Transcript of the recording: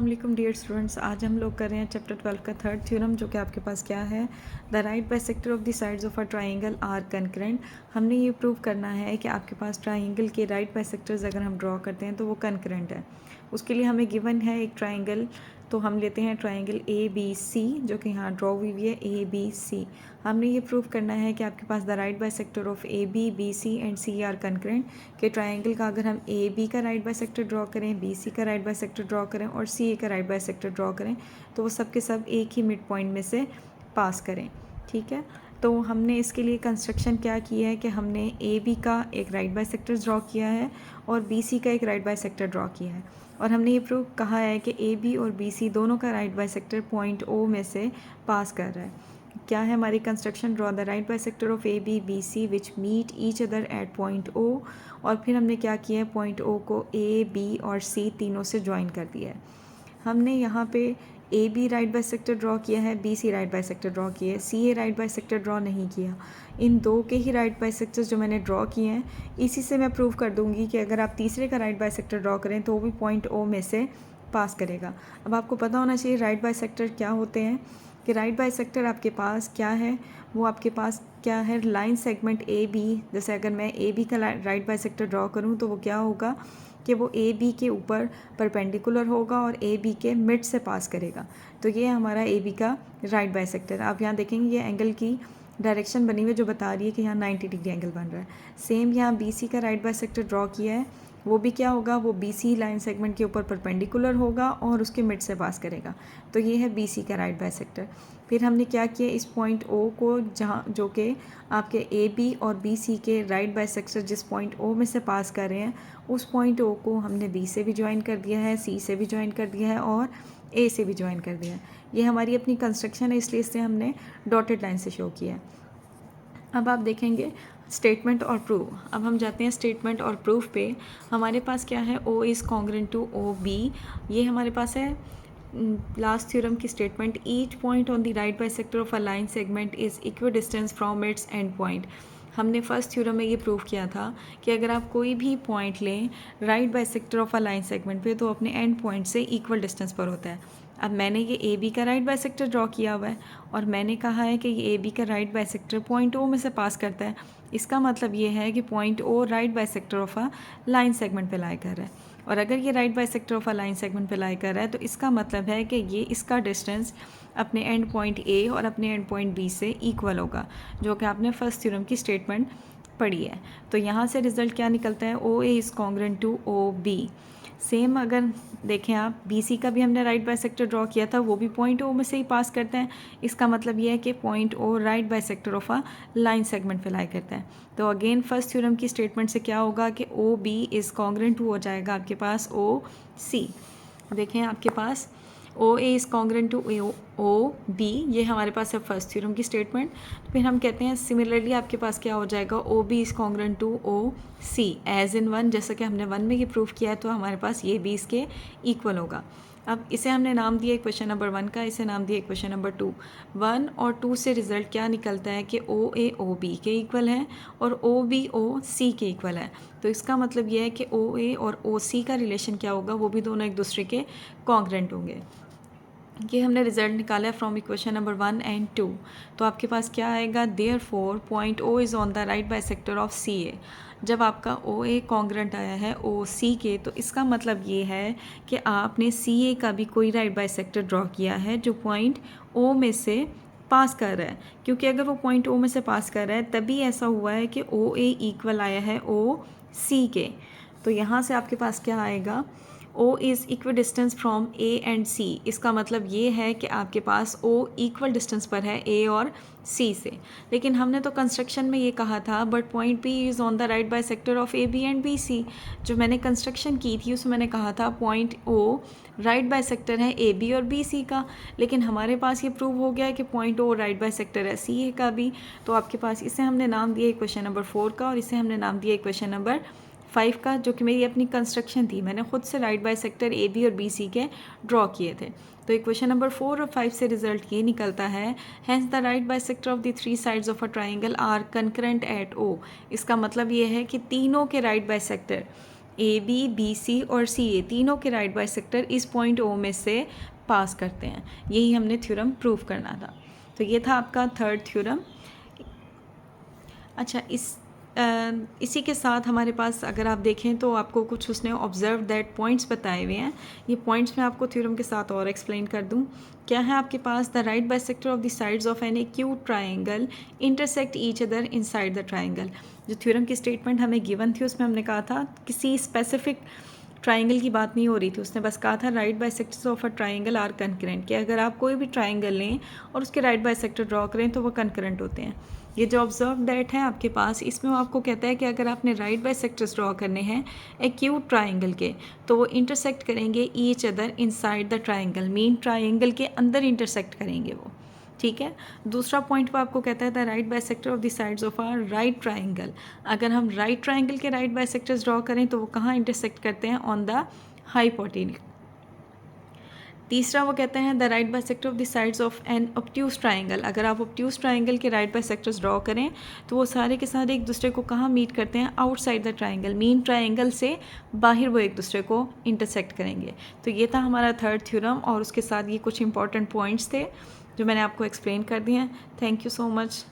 वालेकुम dear students. आज हम लोग कर रहे हैं चैप्टर 12 का थर्ड थ्योरम, जो कि आपके पास क्या है, the right bisector of the sides of a triangle are concurrent. हमने ये प्रूव करना है कि आपके पास ट्राइंगल के राइट बाइसेक्टर्स अगर हम ड्रॉ करते हैं तो वो कंकरेंट है। उसके लिए हमें गिवन है एक ट्राइंगल, तो हम लेते हैं ट्राइंगल ए बी सी, जो कि यहाँ ड्रॉ हुई हुई है ए बी सी। हमने ये प्रूव करना है कि आपके पास the right bisector of A B C and C are concurrent. कि ट्राइंगल का अगर हम ए बी का राइट बाइसेक्टर ड्रॉ करें, बी सी का राइट बाइसेक्टर ड्रॉ करें और सी ए का राइट बाइसेक्टर ड्रॉ करें, तो वो सब के सब एक ही मिड पॉइंट में से पास करें। ठीक है, तो हमने इसके लिए कंस्ट्रक्शन क्या की है कि हमने ए बी का एक राइट बाइसेक्टर ड्रॉ किया है और बी सी का एक राइट बाइसेक्टर ड्रॉ किया है, और हमने ये प्रूव कहा है कि ए बी और बी सी दोनों का राइट बाइसेक्टर पॉइंट ओ में से पास कर रहा है। क्या है हमारी construction? Draw the right bisector of A B C which meet each other at point O. और फिर हमने क्या किया है, पॉइंट ओ को ए बी और सी तीनों से ज्वाइन कर दिया है। हमने यहाँ पे A B right bisector draw किया है, B C right bisector draw किया है, C A right bisector draw नहीं किया। इन दो के ही राइट बाइसेक्टर्स जो मैंने ड्रॉ किए हैं, इसी से मैं प्रूव कर दूंगी कि अगर आप तीसरे का राइट बाइसेक्टर ड्रॉ करें तो वो भी पॉइंट ओ में से पास करेगा। अब आपको पता होना चाहिए राइट बाइसेक्टर क्या होते हैं, कि राइट बाइसेक्टर आपके पास क्या है, वो आपके पास क्या है, लाइन सेगमेंट ए बी। जैसे अगर मैं ए बी का राइट बाइसेक्टर ड्रॉ करूँ तो वो क्या होगा कि वो ए बी के ऊपर परपेंडिकुलर होगा और ए बी के मिड से पास करेगा। तो ये हमारा ए बी का राइट बाइसेक्टर। आप यहाँ देखेंगे ये एंगल की डायरेक्शन बनी हुई है जो बता रही है कि यहाँ 90 डिग्री एंगल बन रहा है। सेम यहाँ बी सी का राइट बाइसेक्टर ड्रॉ किया है, वो भी क्या होगा, वो बी सी लाइन सेगमेंट के ऊपर परपेंडिकुलर होगा और उसके मिड से पास करेगा। तो ये है बी सी का राइट बाइसेक्टर। फिर हमने क्या किया, इस पॉइंट ओ को, जहाँ जो कि आपके ए बी और बी सी के राइट बाइसेक्टर जिस पॉइंट ओ में से पास कर रहे हैं, उस पॉइंट ओ को हमने बी से भी ज्वाइन कर दिया है, सी से भी ज्वाइन कर दिया है और ए से भी ज्वाइन कर दिया है। ये हमारी अपनी कंस्ट्रक्शन है, इसलिए इससे हमने डॉटेड लाइन से शो किया है। अब आप देखेंगे स्टेटमेंट और प्रूफ। अब हम जाते हैं स्टेटमेंट और प्रूफ पे। हमारे पास क्या है, O is congruent to O B. ये हमारे पास है लास्ट थ्योरम की statement. Each point on the right bisector of a line segment is equidistant from its end point. हमने फर्स्ट थ्योरम में ये प्रूव किया था कि अगर आप कोई भी पॉइंट लें right bisector of a line segment पे, तो अपने एंड पॉइंट से इक्वल डिस्टेंस पर होता है। अब मैंने ये ए बी का राइट बाइसेक्टर ड्रॉ किया हुआ है और मैंने कहा है कि ये ए बी का राइट बाइसेक्टर पॉइंट ओ में से पास करता है। इसका मतलब ये है कि point O right bisector of a line segment पे लाई कर रहा है, और अगर ये right bisector of a line segment पे लाई कर रहा है तो इसका मतलब है कि ये इसका डिस्टेंस अपने एंड पॉइंट ए और अपने एंड पॉइंट बी से इक्वल होगा, जो कि आपने फर्स्ट थ्योरम की स्टेटमेंट पढ़ी है। तो यहाँ से रिजल्ट क्या निकलता है, O A is congruent to O B. Same अगर देखें आप, बी सी का भी हमने राइट बाइसेक्टर ड्रॉ किया था, वो भी पॉइंट ओ में से ही पास करता है। इसका मतलब ये है कि point O right bisector of a line segment पे लाई करता है। तो अगेन फर्स्ट थ्योरम की स्टेटमेंट से क्या होगा कि O B is congruent to हो जाएगा आपके पास ओ सी। देखें आपके पास O A is congruent to O B, ये हमारे पास है फर्स्ट थ्योरम की स्टेटमेंट। फिर हम कहते हैं सिमिलरली आपके पास क्या हो जाएगा, O B is congruent to O C as in one. जैसा कि हमने वन में ये प्रूफ किया है, तो हमारे पास ये भी इसके इक्वल होगा। अब इसे हमने नाम दिया क्वेश्चन नंबर 1 का, इसे नाम दिया क्वेश्चन नंबर 2। 1 और 2 से रिजल्ट क्या निकलता है कि ओ ए ओ बी के इक्वल है और ओ बी ओ सी के इक्वल है। तो इसका मतलब यह है कि ओ ए और ओ सी का रिलेशन क्या होगा, वो भी दोनों एक दूसरे के कॉन्ग्रेंट होंगे। ये हमने रिजल्ट निकाला है फ्रॉम इक्वेशन नंबर 1 एंड 2। तो आपके पास क्या आएगा, therefore point O is on the right bisector of C A. जब आपका ओ ए कॉन्ग्रेंट आया है ओ सी के, तो इसका मतलब ये है कि आपने सी ए का भी कोई राइट बाइसेक्टर ड्रॉ किया है जो पॉइंट ओ में से पास कर रहा है। क्योंकि अगर वो पॉइंट ओ में से पास कर रहा है तभी ऐसा हुआ है कि ओ ए इक्वल आया है ओ सी के। तो यहाँ से आपके पास क्या आएगा, O is equal distance from A and C. इसका मतलब ये है कि आपके पास O इक्वल डिस्टेंस पर है A और C से। लेकिन हमने तो कंस्ट्रक्शन में ये कहा था but point P is on the right bisector of A B and B C. जो मैंने कंस्ट्रक्शन की थी उसमें मैंने कहा था पॉइंट O राइट बाइसेक्टर है ए बी और बी सी का, लेकिन हमारे पास ये प्रूव हो गया है कि पॉइंट O राइट बाइसेक्टर है सी ए का भी। तो आपके पास इसे हमने नाम दिया क्वेश्चन नंबर 4 का और इसे हमने नाम दिया क्वेश्चन नंबर 5 का, जो कि मेरी अपनी कंस्ट्रक्शन थी। मैंने खुद से राइट बाइसेक्टर ए बी और बी सी के ड्रॉ किए थे। तो इक्वेशन नंबर 4 और 5 से रिजल्ट ये निकलता है, hence the right bisector of the three sides of a triangle are concurrent at O. इसका मतलब ये है कि तीनों के राइट बाइसेक्टर ABC और CA तीनों के राइट बाइसेक्टर इस पॉइंट O में से पास करते हैं। यही हमने थ्योरम प्रूव करना था। तो ये था आपका थर्ड थ्योरम। अच्छा, इसी के साथ हमारे पास अगर आप देखें तो आपको कुछ उसने ऑब्जर्व दैट पॉइंट्स बताए हुए हैं। ये पॉइंट्स मैं आपको थ्योरम के साथ और एक्सप्लेन कर दूं। क्या है आपके पास, the right bisector of the sides of an acute triangle intersect each other inside the triangle. जो थ्योरम की स्टेटमेंट हमें गिवन थी उसमें हमने कहा था किसी स्पेसिफिक ट्राइंगल की बात नहीं हो रही थी, उसने बस कहा था right bisectors of a triangle are concurrent, कि अगर आप कोई भी ट्राइंगल लें और उसके राइट बाइसेक्टर ड्रॉ करें तो वो कनकरेंट होते हैं। ये जो ऑब्जर्व दैट है आपके पास, इसमें वो आपको कहता है कि अगर आपने राइट बाइसेक्टर्स ड्रॉ करने हैं एक्यूट ट्राइंगल के तो वो इंटरसेक्ट करेंगे each other inside the triangle, mean triangle के अंदर इंटरसेक्ट करेंगे वो। ठीक है। दूसरा पॉइंट वो आपको कहता है the right bisector of the sides of are right triangle. अगर हम राइट ट्राइंगल के राइट बाइसेक्टर्स ड्रॉ करें तो वो कहाँ इंटरसेक्ट करते हैं, ऑन द हाइपोटेन्यूज। तीसरा वो कहते हैं the right bisector of the sides of an obtuse triangle. अगर आप ऑब्ट्यूज ट्राइंगल के राइट बाइसेक्टर्स ड्रॉ करें तो वो सारे के सारे एक दूसरे को कहाँ मीट करते हैं, outside the triangle, mean triangle से बाहर वो एक दूसरे को इंटरसेक्ट करेंगे। तो ये था हमारा थर्ड थ्योरम और उसके साथ ये कुछ इंपॉर्टेंट पॉइंट्स थे जो मैंने आपको एक्सप्लेन कर दिए हैं। Thank you so much.